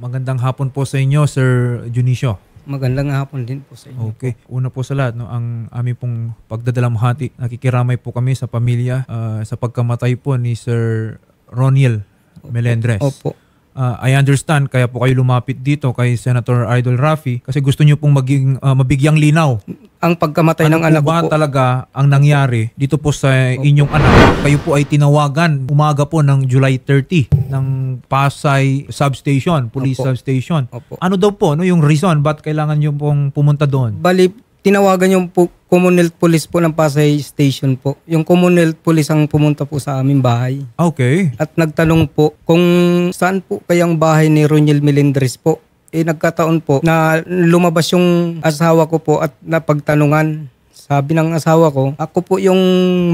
Magandang hapon po sa inyo, Sir Junicio. Magandang hapon din po sa inyo. Okay. Una po sa lahat, no, ang aming pong pagdadalamhati. Nakikiramay po kami sa pamilya sa pagkamatay po ni Sir Roniel Melendres. Opo. I understand kaya po kayo lumapit dito kay Senator Idol Rafi kasi gusto niyo pong mabigyang linaw. Ang pagkamatay ng anak ko ba po. talaga ang nangyari dito po sa inyong anak? Kayo po ay tinawagan umaga po ng July 30 ng Pasay Substation, Police Substation. Opo. Ano daw po yung reason ba't kailangan niyo pong pumunta doon? Bali, tinawagan yung Commonwealth Police po ng Pasay Station po. Yung Commonwealth Police ang pumunta po sa aming bahay. Okay. At nagtanong po kung saan po kayang bahay ni Roniel Melendres po. Nagkataon po na lumabas yung asawa ko po at napagtanungan. Sabi ng asawa ko, ako po yung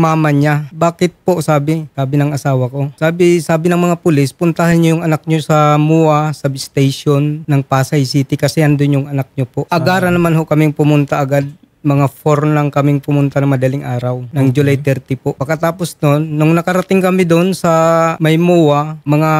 mama niya. Bakit po? Sabi ng asawa ko. Sabi ng mga pulis, puntahan niyo yung anak niyo sa MUA Substation ng Pasay City kasi andun yung anak niyo po. Agara naman ho kaming pumunta agad. Mga 4 lang kaming pumunta na madaling araw ng July 30 po. Pagkatapos nun, nung nakarating kami doon sa may MUA, mga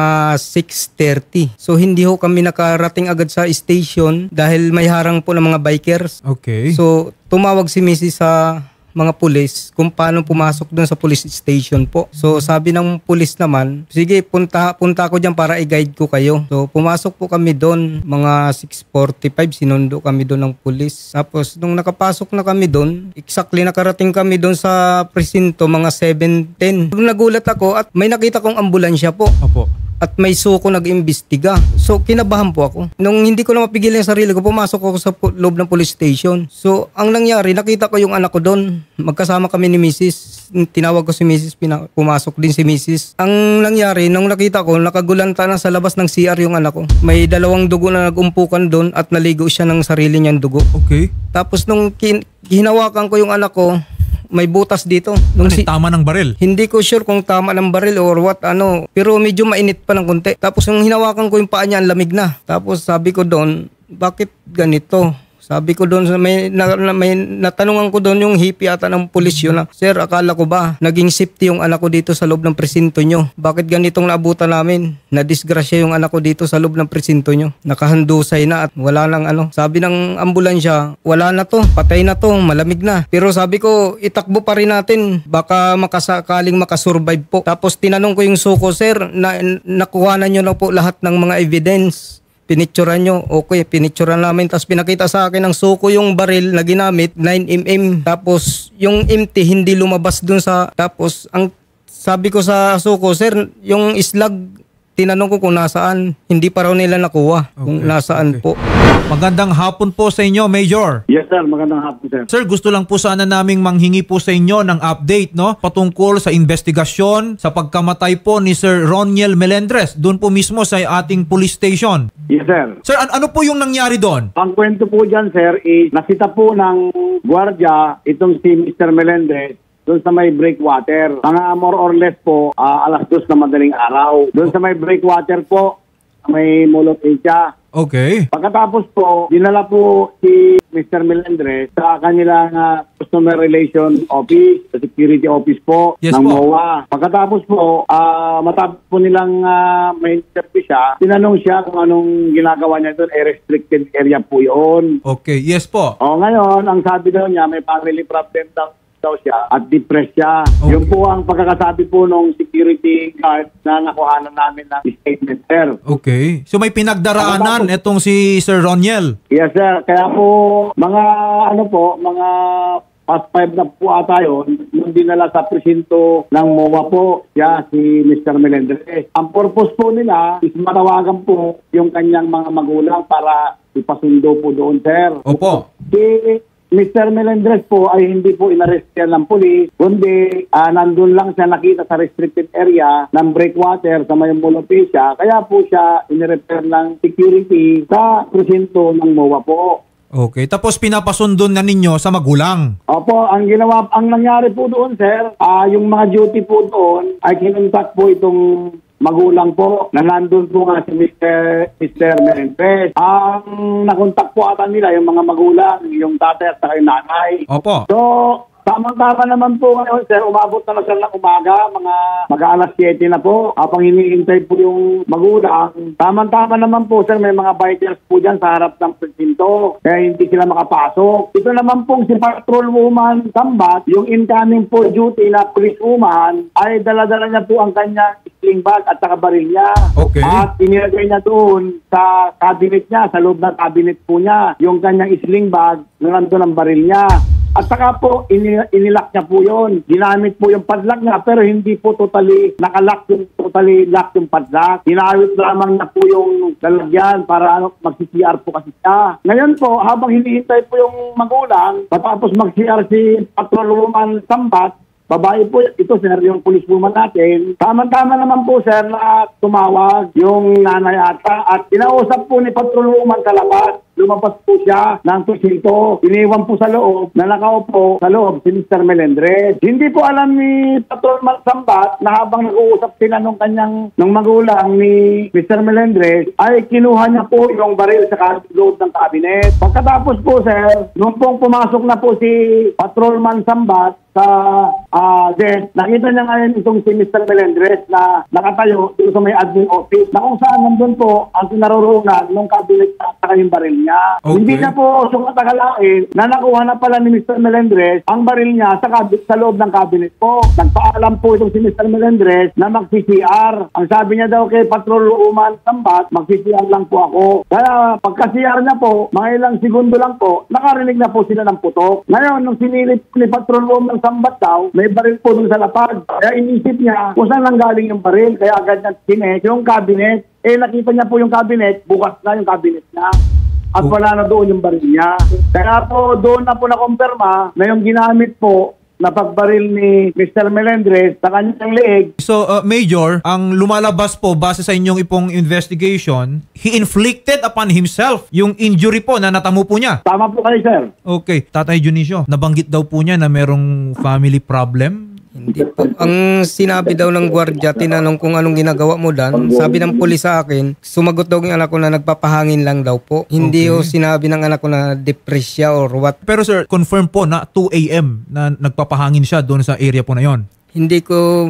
6:30. So hindi ho kami nakarating agad sa station dahil may harang po ng mga bikers. Okay. So tumawag si Mrs. sa mga pulis kung paano pumasok doon sa police station po. So sabi ng pulis naman, sige punta ko diyan para i-guide ko kayo. So pumasok po kami doon, mga 6:45 sinundo kami doon ng pulis. Tapos nung nakapasok na kami doon, exactly nakarating kami doon sa presinto mga 7:10. Nagulat ako at may nakita kong ambulansya po. Opo. At may suko nag-imbestiga. So, kinabahan po ako. Nung hindi ko na mapigilan yung sarili ko, pumasok ako sa loob ng police station. So, ang nangyari, nakita ko yung anak ko doon. Magkasama kami ni Mrs. Tinawag ko si Mrs. Pumasok din si Mrs. Ang nangyari, nung nakita ko, nakagulanta na sa labas ng CR yung anak ko. May 2 dugo na nag-umpukan doon at naligo siya ng sarili niyang dugo. Okay. Tapos nung hinawakan ko yung anak ko, may butas dito. Tama ng baril? Hindi ko sure kung tama ng baril or what, pero medyo mainit pa ng konti. Tapos nung hinawakan ko yung paa niya, ang lamig na. Tapos sabi ko doon, bakit ganito? Sabi ko doon, may natanungan ko doon yung hippie ata ng pulis yun na, Sir, akala ko ba naging safety yung anak ko dito sa loob ng presinto nyo? Bakit ganitong naabutan namin? Nadisgrasya yung anak ko dito sa loob ng presinto nyo. Nakahandusay na at wala nang Sabi ng ambulansya, wala na to, patay na to, malamig na. Pero sabi ko, itakbo pa rin natin, baka makasakaling makasurvive po. Tapos tinanong ko yung suko, Sir, nakuha na nyo na po lahat ng mga evidence. Pinicturan nyo, okay, pinicturan namin. Tapos pinakita sa akin ng suko yung baril na ginamit, 9mm. Tapos yung empty, hindi lumabas dun sa... Tapos ang sabi ko sa suko, Sir, yung islag, tinanong ko kung nasaan. Hindi pa raw nila nakuha kung nasaan po. Magandang hapon po sa inyo, Major. Yes, sir. Magandang hapon, sir. Sir, gusto lang po sana naming manghingi po sa inyo ng update, no? Patungkol sa investigasyon sa pagkamatay po ni Sir Roniel Melendres, doon po mismo sa ating police station. Yes, sir. Sir, ano po yung nangyari doon? Ang kwento po dyan, sir, is nasita po ng gwardiya itong si Mr. Melendres doon sa may breakwater. Mga more or less po, 2:00 na madaling araw. Doon sa may breakwater po, may mulot siya. Okay. Pagkatapos po, dinala po si Mr. Melendres sa kanilang Customer Relation Office, sa Security Office po Yes, ng po. MOA. Pagkatapos po, matapos po nilang may interview siya, tinanong siya kung anong ginagawa niya doon, restricted area po yun. Okay, yes po. O ngayon, ang sabi daw niya, may family problem daw siya at depressed siya. Okay. Yun po ang pagkakasabi po ng security guard na nakuhanan namin ng statement, sir. Okay. So may pinagdaraanan itong si Sir Roniel. Yes, sir. Kaya po, mga past 5 na po ata yun, nung dinala sa presinto ng MOA po, siya si Mr. Melendres. Ang purpose po nila is matawagan po yung kanyang mga magulang para ipasundo po doon, sir. Opo. Si Mr. Melendres po ay hindi po inarestiyan ng pulis, kundi nandun lang siya nakita sa restricted area ng breakwater sa may Molopecia. Kaya po siya inirefer ng security sa presinto ng MOA po. Okay. Tapos pinapasundon na ninyo sa magulang. Opo, ang nangyari po doon, sir, yung mga duty po doon ay kinontak po itong magulang po na nandun po nga si Mr. Melendres. Ang nakontak po ata nila yung mga magulang, yung tatay at saka yung nanay. Opo. So, Tamang-tama naman po ngayon, sir. Umabot na sir ng umaga, mga mag-aalas 7 na po. Habang hinihintay po yung magulang. Tamang-tama naman po, sir. May mga bikers po dyan sa harap ng presinto. Kaya hindi sila makapasok. Ito naman pong si Patrolwoman Sambat, yung incoming po duty na police woman, ay dala-dala niya po ang kanyang sling bag at saka baril niya. Okay. At inilagay niya doon sa cabinet niya, sa loob ng cabinet po niya, yung kanyang sling bag na nandun ang baril niya. At saka po, inilak niya po yun. Ginamit po yung padlock niya, pero hindi po totally nakalock yung padlock. Ginamit lamang na po yung lalagyan para mag-CR po kasi siya. Ngayon po, habang hinihintay po yung magulang, tapos mag-CR si Patrolwoman Sambat, babae po, ito sir, yung police woman natin. Tama-tama naman po sir na tumawag yung nanay ata at inausap po ni Patrolwoman sa labas. Lumabas po siya ng presinto. Iniwan po sa loob na nakaupo sa loob si Mr. Melendres. Hindi po alam ni Patrolman Sambat na habang nag-uusap sila nung magulang ni Mr. Melendres ay kinuha niya po yung baril sa loob ng cabinet. Pagkatapos po sir, nung pong pumasok na po si Patrolman Sambat sa desk, nakita niya ngayon itong si Mr. Melendres na nakatayo dito sa may admin office na kung saan nandun po ang kinaroroonan ng cabinet at saka yung baril niya. Okay. Hindi na po sumatagalain na nakuha na pala ni Mr. Melendres ang baril niya sa loob ng cabinet po. Nagpaalam po itong si Mr. Melendres na mag-CCR. Ang sabi niya daw kay Patrolwoman Sambat, mag-CCR lang po ako. Kaya pagka-CR niya po, mga ilang segundo lang po, nakarinig na po sila ng putok. Ngayon, nung sinilip ni Patrolwoman Sambat daw, may baril po dun sa lapag. Kaya inisip niya kung saan nanggaling yung baril. Kaya agad niya sinek yung cabinet. Nakita niya po yung cabinet, bukas na yung cabinet niya. At wala na doon yung baril niya. Kaya po doon na po nakumpirma na yung ginamit po na pagbaril ni Mr. Melendres sa kanyang leeg. So, Major, ang lumalabas po base sa inyong ipong investigation, he inflicted upon himself yung injury po na natamo po niya. Tama po kayo, sir. Okay. Tatay Junicio, nabanggit daw po niya na merong family problem? Hindi po. Ang sinabi daw ng gwardiya, tinanong kung anong ginagawa mo dan. Sabi ng pulis sa akin, sumagot daw yung anak ko na nagpapahangin lang daw po. Hindi sinabi ng anak ko na depressed siya or what. Pero sir, confirm po na 2 a.m. na nagpapahangin siya doon sa area po na yon. Hindi ko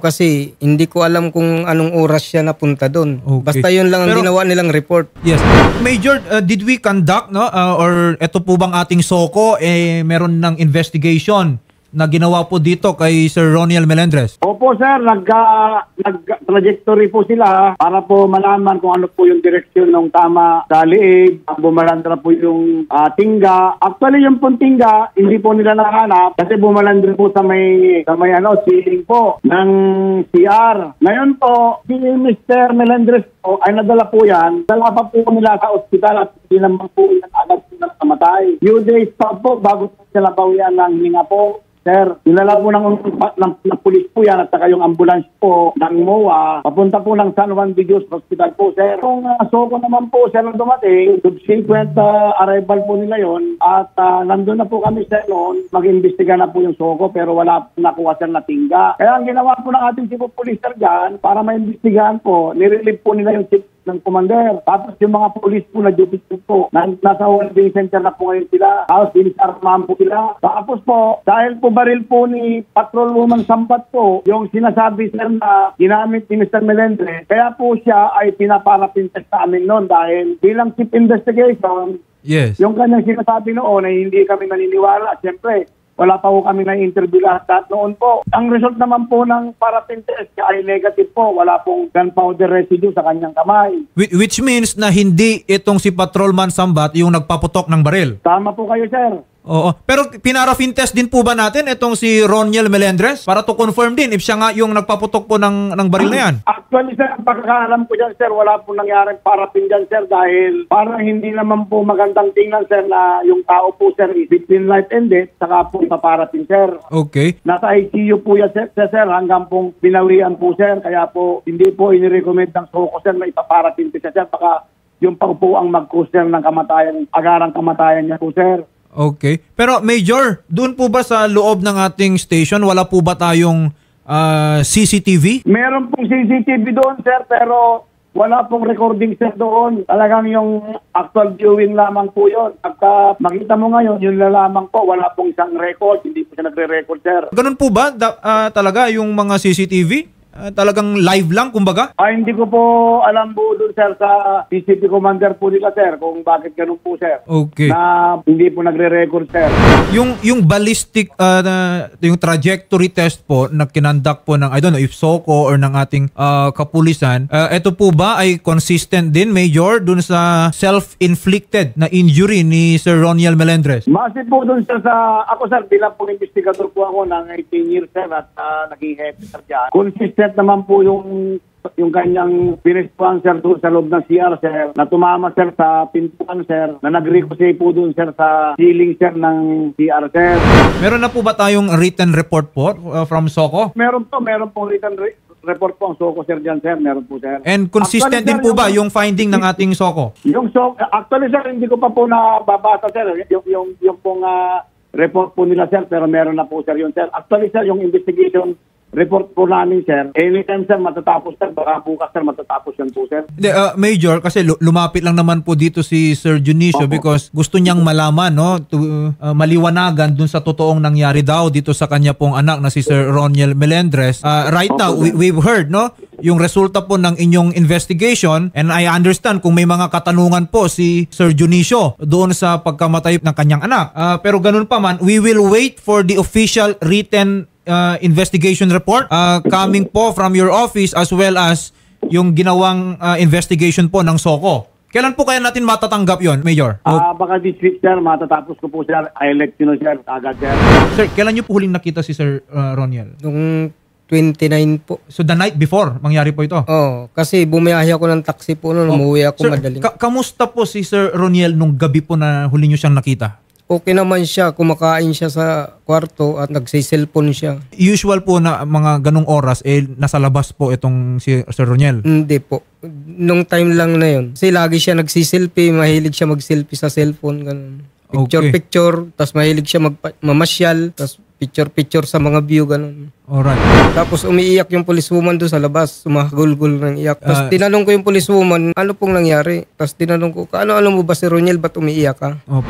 kasi hindi ko alam kung anong oras siya napunta doon. Okay. Basta yun lang ang ginawa nilang report. Yes. Major, did we conduct or ito po bang ating SOCO meron ng investigation na ginawa po dito kay Sir Roniel Melendres? Opo sir, nag-trajectory po sila para po malaman kung ano po yung direksyon ng tama sa liig. Bumalandra po yung tingga. Actually yung pong tingga, hindi po nila nahanap kasi bumalandra po sa may ceiling po ng CR. Ngayon po, si Mr. Melendres po ay nadala po yan. Dala pa po nila sa ospital at hindi naman po yan agad silang namatay. Few days pa po bago sila bawian ng hinga po. Sir, dinala po ng pulis po yan at saka yung ambulance po ng MOA. Papunta po ng San Juan de Dios Hospital po, sir. Yung SOCO naman po, sir, nang dumating, subsequent arrival po nila yon at nandun na po kami, sir, noon. Mag-imbestiga na po yung SOCO pero wala po nakuha, sir, na tingga. Kaya ang ginawa po ng ating chief of police, sir, dyan, para maimbestigahan po, nirelieve po nila yung chief ng commander. Tapos yung mga police po na duty po, nasa holding center na po ngayon sila. Tapos dinisarmahan po sila. Tapos po, dahil po baril po ni Patrolwoman Sambat po, yung sinasabi sir na ginamit ni Mr. Melendres, kaya po siya ay pinaparapintas sa amin noon dahil bilang chief investigation, yes, yung kanyang sinasabi noon ay hindi kami naniniwala. Siyempre, wala pa po kami na-interview lahat noon po. Ang result naman po ng parapin test ay negative po. Wala pong gunpowder residue sa kanyang kamay. Which means na hindi itong si Patrolman Sambat yung nagpaputok ng baril. Tama po kayo, sir. Oo. Pero pinarafin test din po ba natin itong si Roniel Melendres para to confirm din if siya nga yung nagpaputok po ng baril na yan? Actually, sir, ang pagkakaalam ko dyan, sir, wala po nangyaring parapin dyan, sir, dahil parang hindi naman po magandang tingnan, sir, na yung tao po, sir, is between life and death, saka po paparapin, sir. Okay. Nasa ICU po yan, sir, hanggang pong pinawian po, sir, kaya po hindi po inirecommend ng SOCO, sir, na ipaparapin po siya, sir, baka yung pa po ang mag-cause, sir, ng kamatayan, agarang kamatayan niya po, sir. Okay. Pero Major, doon po ba sa loob ng ating station, wala po ba tayong CCTV? Meron pong CCTV doon, sir, pero Wala pong recording sir doon. Talagang yung actual viewing lamang po yun. Pagka makita mo ngayon, yun na lamang po. Wala pong isang record. Hindi po siya nagre-record sir. Ganun po ba talaga yung mga CCTV? Talagang live lang, kumbaga? Hindi ko po alam po doon sir sa PCP commander po nila sir kung bakit ganun po sir. Okay. Na hindi po nagre-record sir. Yung ballistic, yung trajectory test po na kinandak po ng, I don't know, if SOCO or ng ating kapulisan, ito po ba ay consistent din, Major, dun sa self-inflicted na injury ni Sir Roniel Melendres? Masi po doon sir sa, ako sir, bilang pong investigador po ako ng 18 years sir at naging head sir dyan. Consistent naman po yung kanyang pinispuan sir doon sa loob ng CR sir, na tumama sir sa pintuan sir, na nag-recuse po doon sir sa ceiling sir ng CR sir. Meron na po ba tayong written report po from SOCO? Meron po written report po ang SOCO sir dyan sir, meron po sir. And consistent Actually, din po ba yung finding ng ating SOCO? Yung actually sir, hindi ko pa po nababasa sir, yung pong report po nila sir, pero meron na po sir yun sir. Actually sir, yung investigation report po namin sir, anytime sir matatapos sir, baka bukas sir matatapos yan po sir. Major, kasi lumapit lang naman po dito si Sir Junicio because gusto niyang malaman, no, maliwanagan dun sa totoong nangyari daw dito sa kanya pong anak na si Sir Roniel Melendres. Right now, we've heard, no, yung resulta po ng inyong investigation, and I understand kung may mga katanungan po si Sir Junicio doon sa pagkamatay ng kanyang anak. Pero ganun pa man, we will wait for the official written investigation report coming po from your office as well as yung ginawang investigation po ng SOCO. Kailan po kaya natin matatanggap yon, Major? Baka this week sir, matatapos ko po sir. I'll let you know sir, agad sir. Sir, kailan niyo po huling nakita si Sir Roniel? Nung 29 po. So the night before, mangyari po ito? Oh, kasi bumiyahe ako ng taxi po noon, umuwi ako Sir, madaling. Kamusta po si Sir Roniel nung gabi po na huli niyo siyang nakita? Okay naman siya, kumakain siya sa kwarto at nagsiselfon siya. Usual po na mga ganong oras, nasa labas po itong si Sir Roniel? Hindi po. Nung time lang na yun. Kasi lagi siya nagsiselfie, mahilig siya magselfie sa cellphone. Ganun. Picture, tas mahilig siya mamasyal, tas picture sa mga view, ganun. Alright. Tapos umiiyak yung policewoman doon sa labas, sumahagulgul ng iyak. Tapos tinanong ko yung policewoman, ano pong nangyari? Tapos tinanong ko, ano mo ba si Roniel, ba't umiiyak ka? Opo.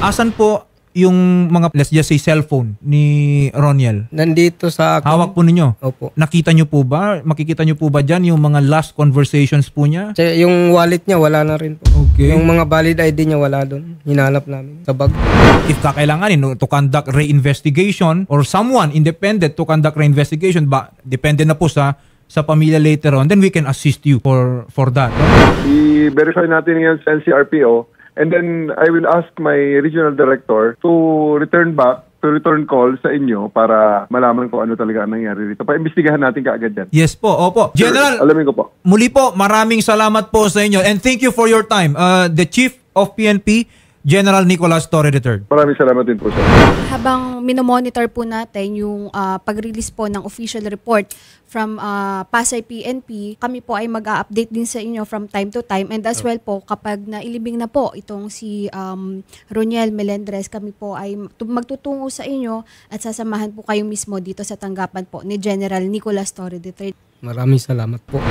Asan po yung mga, let's just say, cellphone ni Roniel? Nandito sa akin. Hawak po ninyo? Opo. Nakita nyo po ba? Makikita nyo po ba dyan yung mga last conversations po niya? Yung wallet niya, wala na rin po. Okay. Yung mga valid ID niya, wala doon. Hinanap namin sa bag. If kakailanganin to conduct re-investigation or someone independent to conduct re-investigation, depende na po sa pamilya later on, then we can assist you for that. No? I-verify natin yan sa NCRPO. And then I will ask my regional director to return call sa inyo para malaman kung ano talaga ang nangyari dito. Pa-imbestigahan natin kaagad yan. Yes po, opo. General, alamin ko po. Muli po, maraming salamat po sa inyo and thank you for your time. The Chief of PNP, General Nicolas Torre III. Maraming salamat din po, sir. Habang minomonitor po natin yung pag-release po ng official report from Pasay PNP, kami po ay mag-a-update din sa inyo from time to time, and as well po kapag nailibing na po itong si Roniel Melendres, kami po ay magtutungo sa inyo at sasamahan po kayo mismo dito sa tanggapan po ni General Nicolas Torre III. Maraming salamat po.